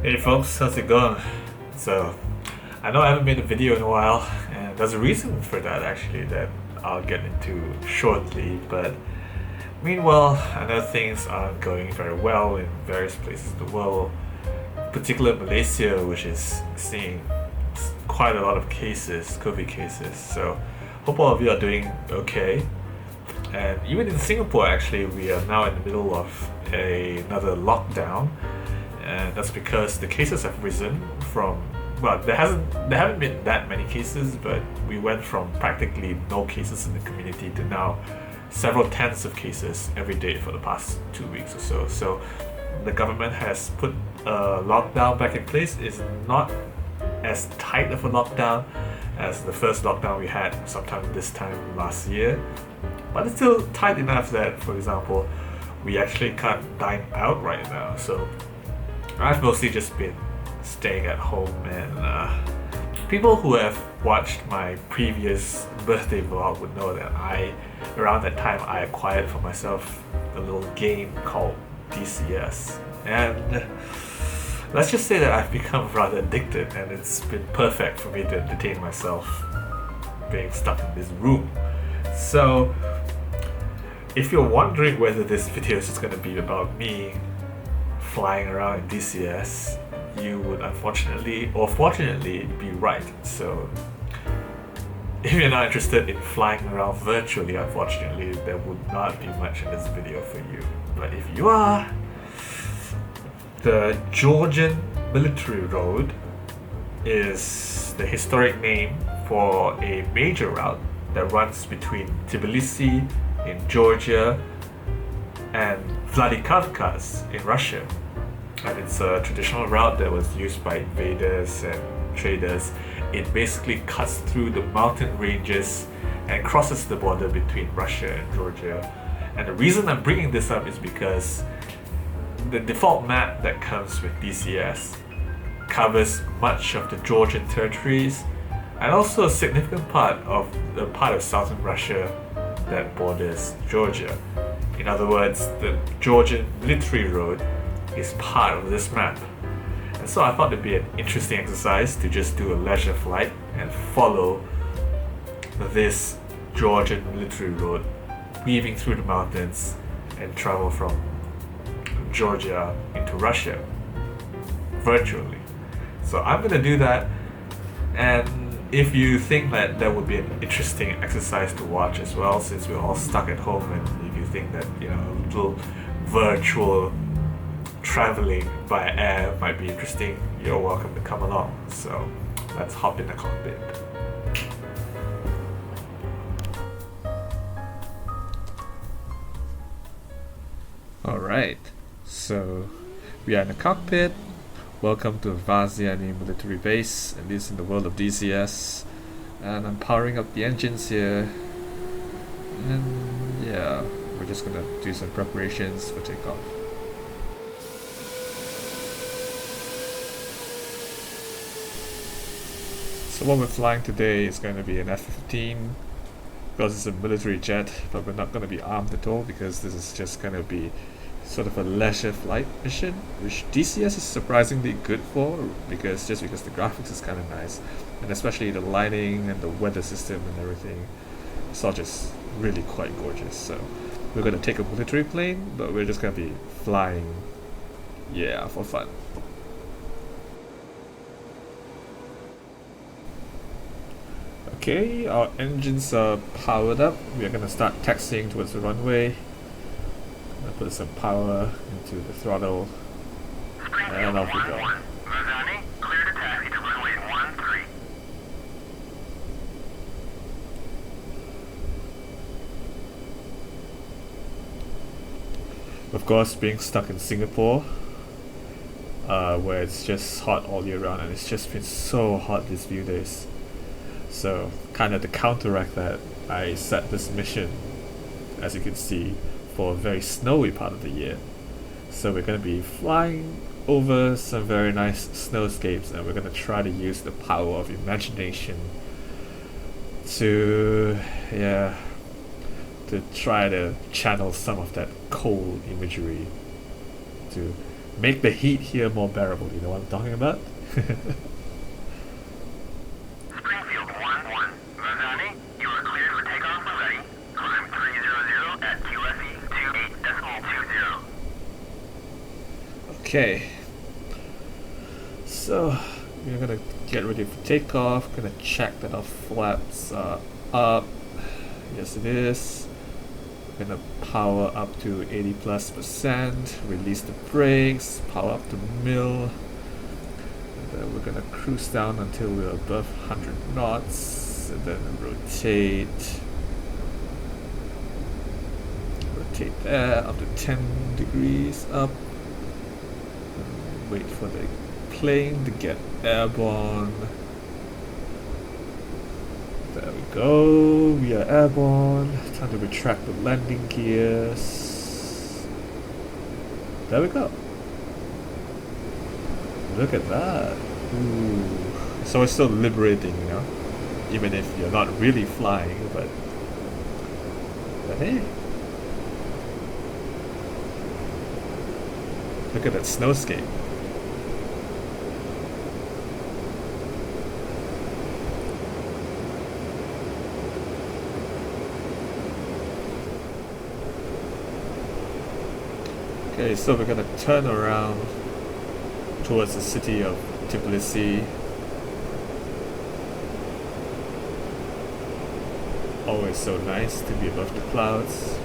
Hey folks, how's it going? So, I know I haven't made a video in a while, and there's a reason for that actually that I'll get into shortly, but meanwhile, I know things aren't going very well in various places in the world, particularly Malaysia, which is seeing quite a lot of cases, COVID cases, so hope all of you are doing okay. And even in Singapore, actually, we are now in the middle of another lockdown, and that's because the cases have risen from well, there haven't been that many cases, but we went from practically no cases in the community to now several tens of cases every day for the past 2 weeks or so. So the government has put a lockdown back in place. It's not as tight of a lockdown as the first lockdown we had sometime this time last year, but it's still tight enough that, for example, we actually can't dine out right now. So I've mostly just been staying at home, and people who have watched my previous birthday vlog would know that around that time, I acquired for myself a little game called DCS. And let's just say that I've become rather addicted, and it's been perfect for me to entertain myself being stuck in this room. So, if you're wondering whether this video is just going to be about me flying around in DCS, you would unfortunately or fortunately be right. So if you're not interested in flying around virtually, unfortunately there would not be much in this video for you. But if you are, the Georgian Military Road is the historic name for a major route that runs between Tbilisi in Georgia and Vladikavkaz in Russia. And it's a traditional route that was used by invaders and traders. It basically cuts through the mountain ranges and crosses the border between Russia and Georgia. And the reason I'm bringing this up is because the default map that comes with DCS covers much of the Georgian territories and also a significant part of the part of southern Russia that borders Georgia. In other words, the Georgian Military Road is part of this map. And so I thought it'd be an interesting exercise to just do a leisure flight and follow this Georgian Military Road, weaving through the mountains and travel from Georgia into Russia virtually. So I'm gonna do that, and if you think that that would be an interesting exercise to watch as well, since we're all stuck at home, and if you think that, you know, a little virtual traveling by air might be interesting, you're welcome to come along. So let's hop in the cockpit. Alright, so we are in the cockpit. Welcome to Vaziani military base, at least in the world of DCS. And I'm powering up the engines here. And yeah, we're just gonna do some preparations for takeoff. So what we're flying today is going to be an F-15, because it's a military jet, but we're not going to be armed at all because this is just going to be sort of a leisure flight mission, which DCS is surprisingly good for, because the graphics is kind of nice, and especially the lighting and the weather system and everything. It's all just really quite gorgeous. So we're going to take a military plane, but we're just going to be flying, yeah, for fun. Okay, our engines are powered up. We are going to start taxiing towards the runway. I'm going to put some power into the throttle, and off we go. Clear to taxi to runway 13. Of course, being stuck in Singapore, where it's just hot all year round, and it's just been so hot these few days. So, kind of to counteract that, I set this mission, as you can see, for a very snowy part of the year. So we're going to be flying over some very nice snowscapes, and we're going to try to use the power of imagination to try to channel some of that cold imagery to make the heat here more bearable. You know what I'm talking about? Springfield 1-1. Mazani, you are cleared for takeoff when ready. Climb 300 at QFE 28.20. Okay. So we're gonna get ready for takeoff. Gonna check that our flaps are up. Yes, it is. Gonna power up to 80+%. Release the brakes. Power up to mill. And then we're gonna cruise down until we're above 100 knots. And then rotate. Rotate there up to 10 degrees up. And wait for the plane to get airborne. There we go, we are airborne. Time to retract the landing gears. There we go. Look at that. Ooh. So it's still liberating, you know? Even if you're not really flying, but hey. Look at that snowscape. Okay, so we're gonna turn around towards the city of Tbilisi. Always so nice to be above the clouds.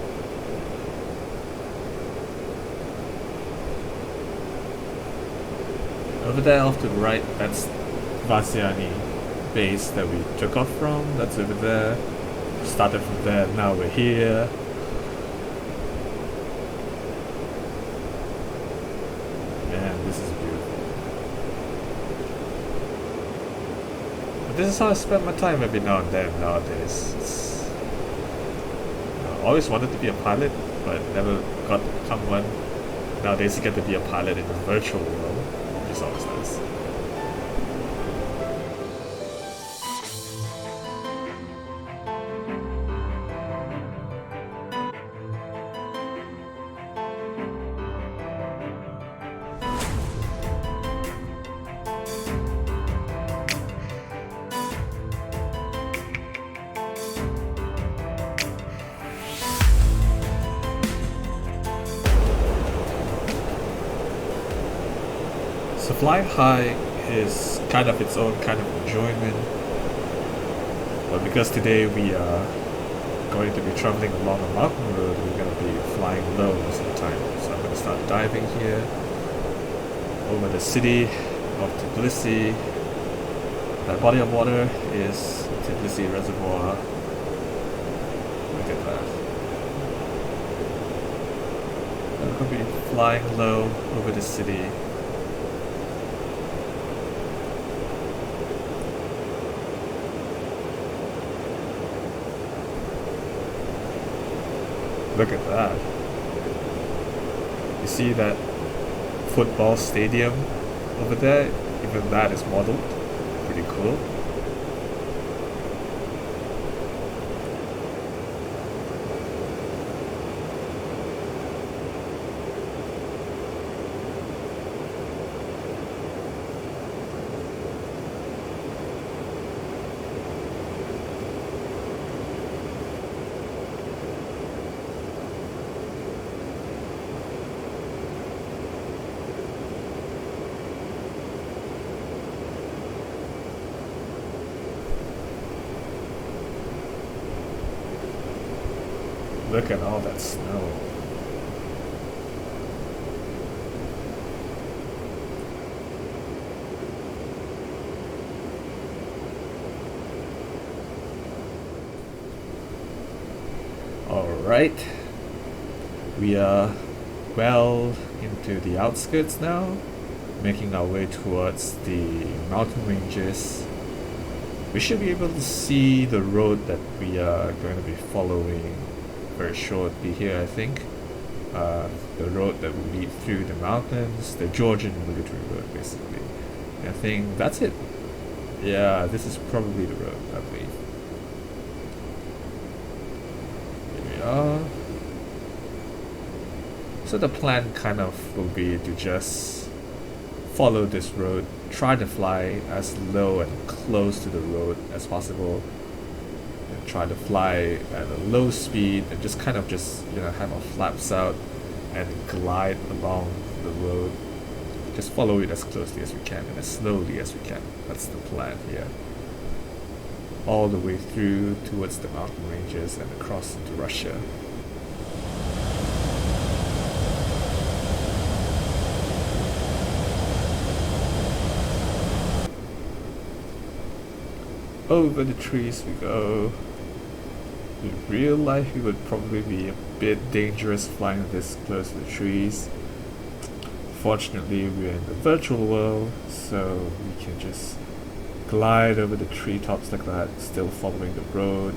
Over there off to the right, that's Vasyani base that we took off from. That's over there. Started from there, now we're here. This is beautiful. But this is how I spend my time every now and then nowadays. I always wanted to be a pilot, but never got to become one. Nowadays you get to be a pilot in the virtual world, which is always nice. So flying high is kind of its own kind of enjoyment, but because today we are going to be traveling along a mountain road, we're going to be flying low most of the time. So I'm going to start diving here over the city of Tbilisi. That body of water is Tbilisi Reservoir. Look at that. I'm going to be flying low over the city. Look at that. You see that football stadium over there? Even that is modeled. Pretty cool. Look at all that snow. Alright. We are well into the outskirts now, making our way towards the mountain ranges. We should be able to see the road that we are going to be following very shortly here, I think. The road that will lead through the mountains, the Georgian military road, basically. I think that's it. Yeah, this is probably the road, I believe. Here we are. So the plan kind of will be to just follow this road, try to fly as low and close to the road as possible, and try to fly at a low speed and just kind of have our flaps out and glide along the road. Just follow it as closely as we can and as slowly as we can. That's the plan here. All the way through towards the mountain ranges and across into Russia. Over the trees we go. In real life, it would probably be a bit dangerous flying this close to the trees. Fortunately, we're in the virtual world, so we can just glide over the treetops like that, still following the road.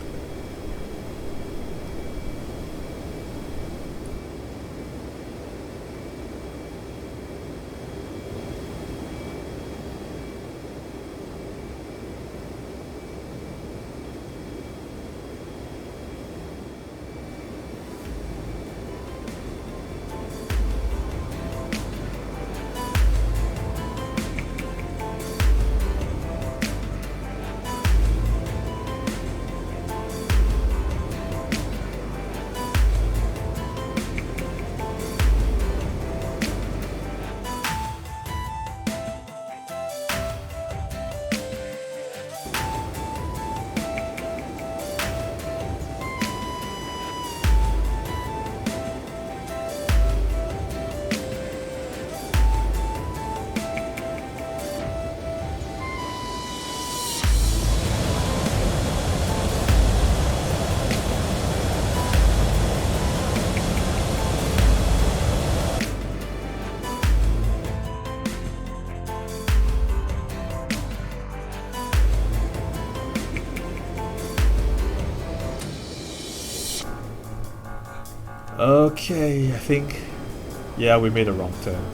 Okay, I think, yeah, we made a wrong turn.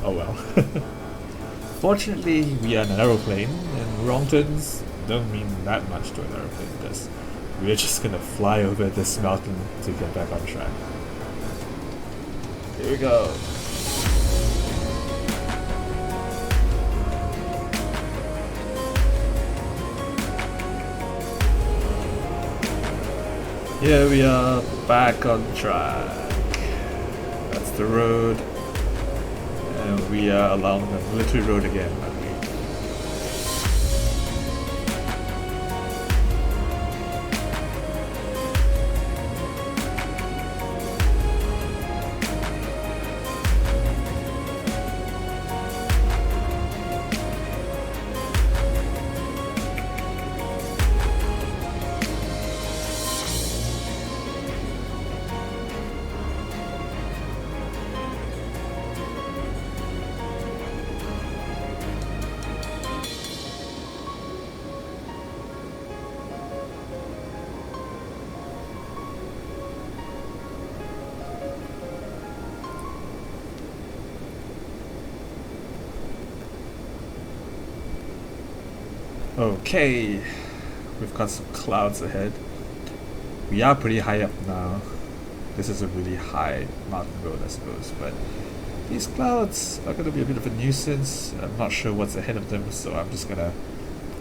Oh well. Fortunately, we are in an aeroplane, and wrong turns don't mean that much to an aeroplane because we're just gonna fly over this mountain to get back on track. Here we go. Here we are, back on track. That's the road. And we are along the military road again, I believe. Okay, we've got some clouds ahead. We are pretty high up now. This is a really high mountain road, I suppose, but these clouds are going to be a bit of a nuisance. I'm not sure what's ahead of them, so I'm just going to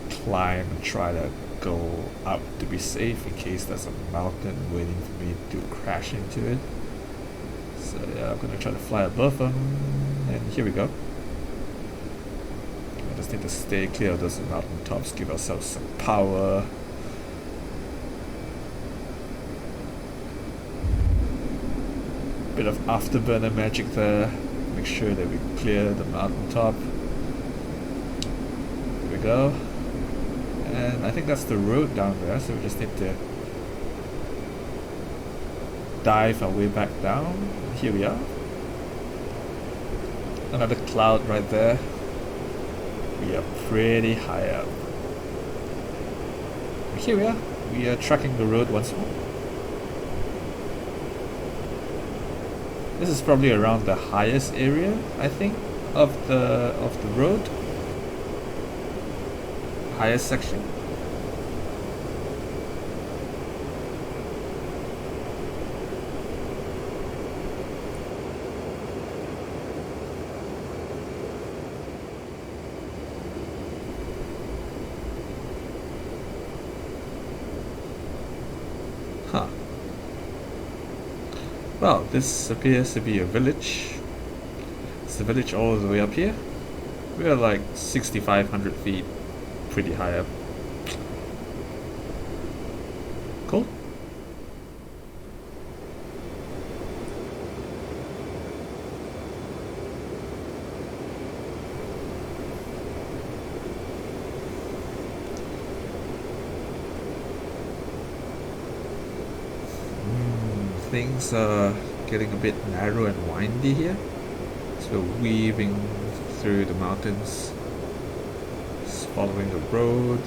climb and try to go up to be safe in case there's a mountain waiting for me to crash into it. So yeah, I'm going to try to fly above them, and here we go. Just need to stay clear of those mountain tops, give ourselves some power. Bit of afterburner magic there. Make sure that we clear the mountain top. Here we go. And I think that's the road down there, so we just need to dive our way back down. Here we are. Another cloud right there. We are pretty high up. Here we are. We are tracking the road once more. This is probably around the highest area, I think, of the road. Highest section. Well, this appears to be a village. It's the village all the way up here. We are like 6,500 feet, pretty high up. Cool. Things are getting a bit narrow and windy here. So we're weaving through the mountains, just following the road.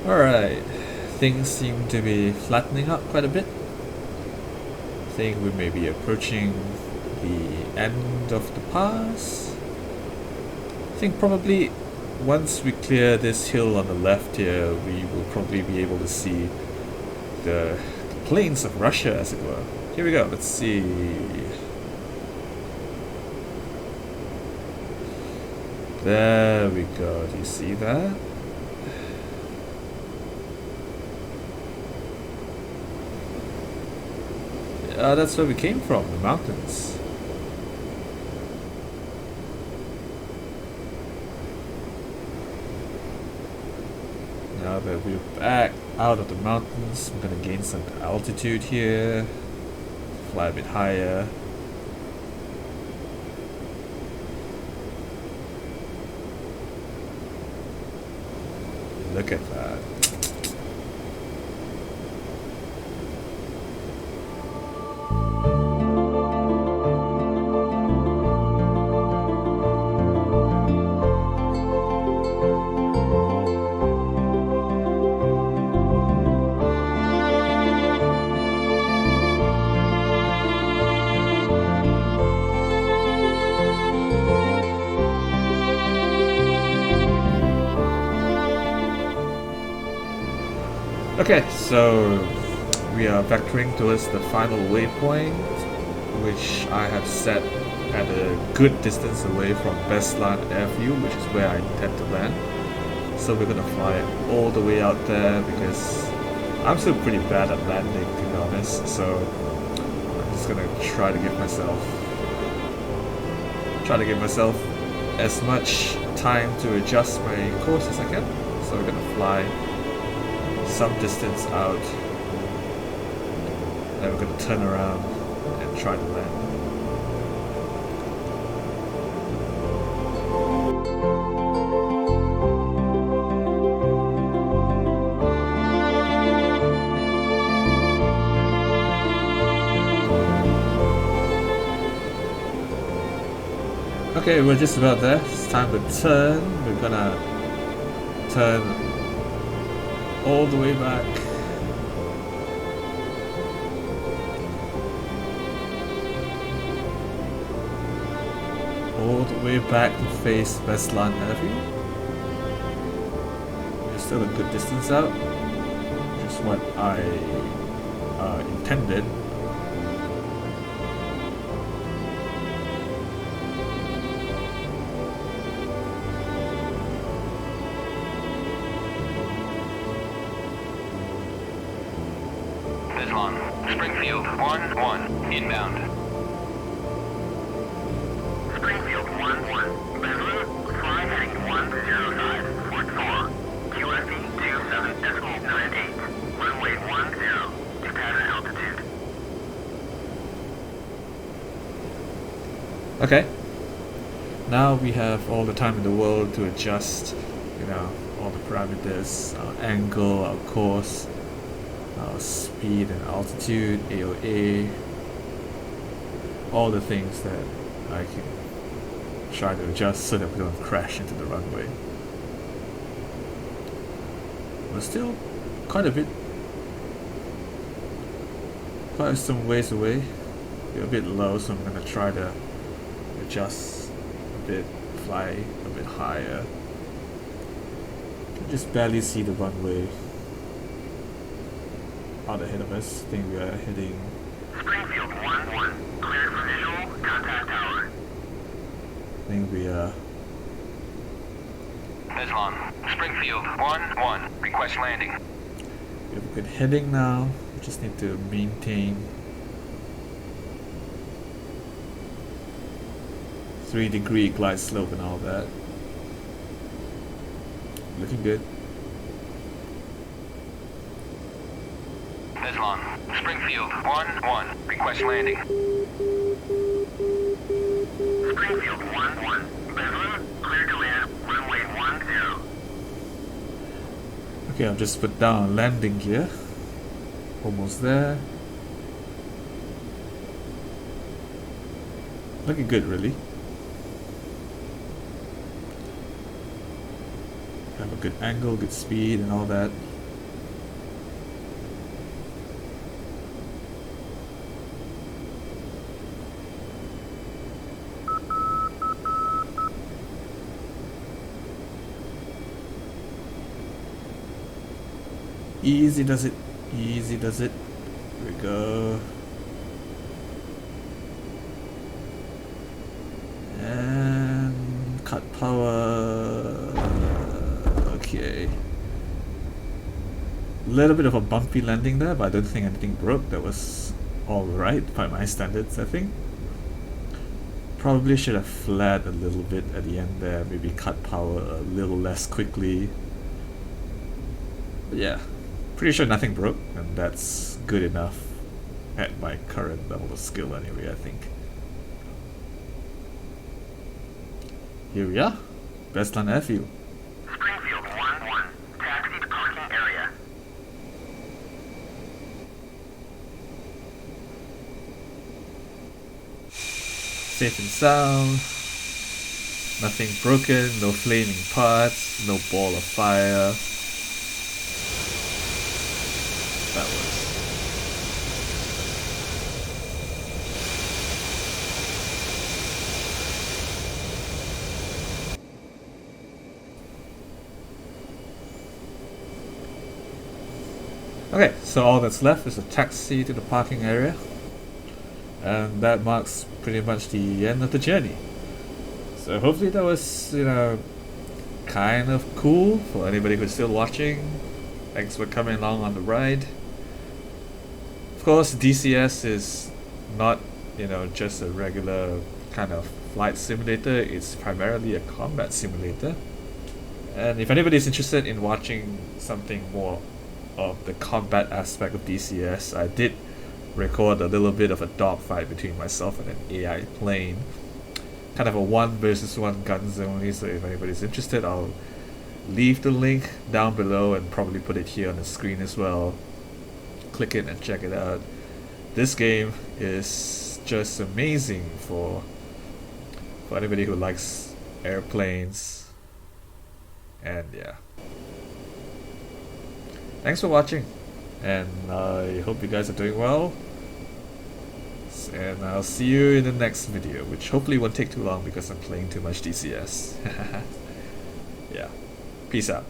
Alright, things seem to be flattening out quite a bit. I think we may be approaching the end of the pass. I think probably once we clear this hill on the left here, we will probably be able to see the plains of Russia, as it were. Here we go, let's see. There we go, do you see that? That's where we came from, the mountains. Now that we're back out of the mountains, we're gonna gain some altitude here, fly a bit higher. Look at that. Okay, so we are vectoring towards the final waypoint, which I have set at a good distance away from Beslan Airfield, which is where I intend to land. So we're gonna fly all the way out there because I'm still pretty bad at landing, to be honest. So I'm just gonna try to give myself as much time to adjust my course as I can. So we're gonna fly some distance out, then we're going to turn around and try to land. Okay, we're just about there. It's time to turn. We're gonna turn all the way back. All the way back to face Beslan Airfield. We're still a good distance out, which is what I intended. Springfield 1-1, inbound. Springfield 1-1, Bedlam, fly heading 105, Fort 4, QFE 27, decimal 98, runway 10, to pattern altitude. Okay. Now we have all the time in the world to adjust, all the parameters, our angle, our course, our speed and altitude, AOA. all the things that I can try to adjust so that we don't crash into the runway. We're still quite some ways away. We're a bit low, so I'm gonna try to adjust a bit, fly a bit higher. Can just barely see the runway out ahead of us. I think we are heading Springfield 1-1, cleared for visual, contact tower. I think we are Islam, Springfield 1-1, request landing. we have a good heading now. We just need to maintain 3-degree glide slope and all that. Looking good. Islam, Springfield 1-1, request landing. Springfield 1-1, Bedlam, clear to land, runway 10. Okay, I've just put down landing gear. Almost there. Looking good, really. Have a good angle, good speed, and all that. Easy does it. Easy does it. Here we go. And cut power. Okay. A little bit of a bumpy landing there, but I don't think anything broke. That was alright by my standards, I think. Probably should have flared a little bit at the end there, maybe cut power a little less quickly. But yeah, pretty sure nothing broke, and that's good enough at my current level of skill anyway, I think. Here we are, Bestland Airfield. Springfield 1-1, taxi to parking area. Safe and sound, nothing broken, no flaming parts, no ball of fire. That works. Okay, so all that's left is a taxi to the parking area, and that marks pretty much the end of the journey. So hopefully that was, kind of cool for anybody who's still watching. Thanks for coming along on the ride. Of course, DCS is not, just a regular kind of flight simulator. It's primarily a combat simulator. And if anybody's interested in watching something more of the combat aspect of DCS, I did record a little bit of a dogfight between myself and an AI plane. Kind of a 1 versus 1 guns only, so if anybody's interested, I'll leave the link down below and probably put it here on the screen as well. Click it and check it out. This game is just amazing for anybody who likes airplanes. And yeah. Thanks for watching, and I hope you guys are doing well. And I'll see you in the next video, which hopefully won't take too long because I'm playing too much DCS. Yeah. Peace out.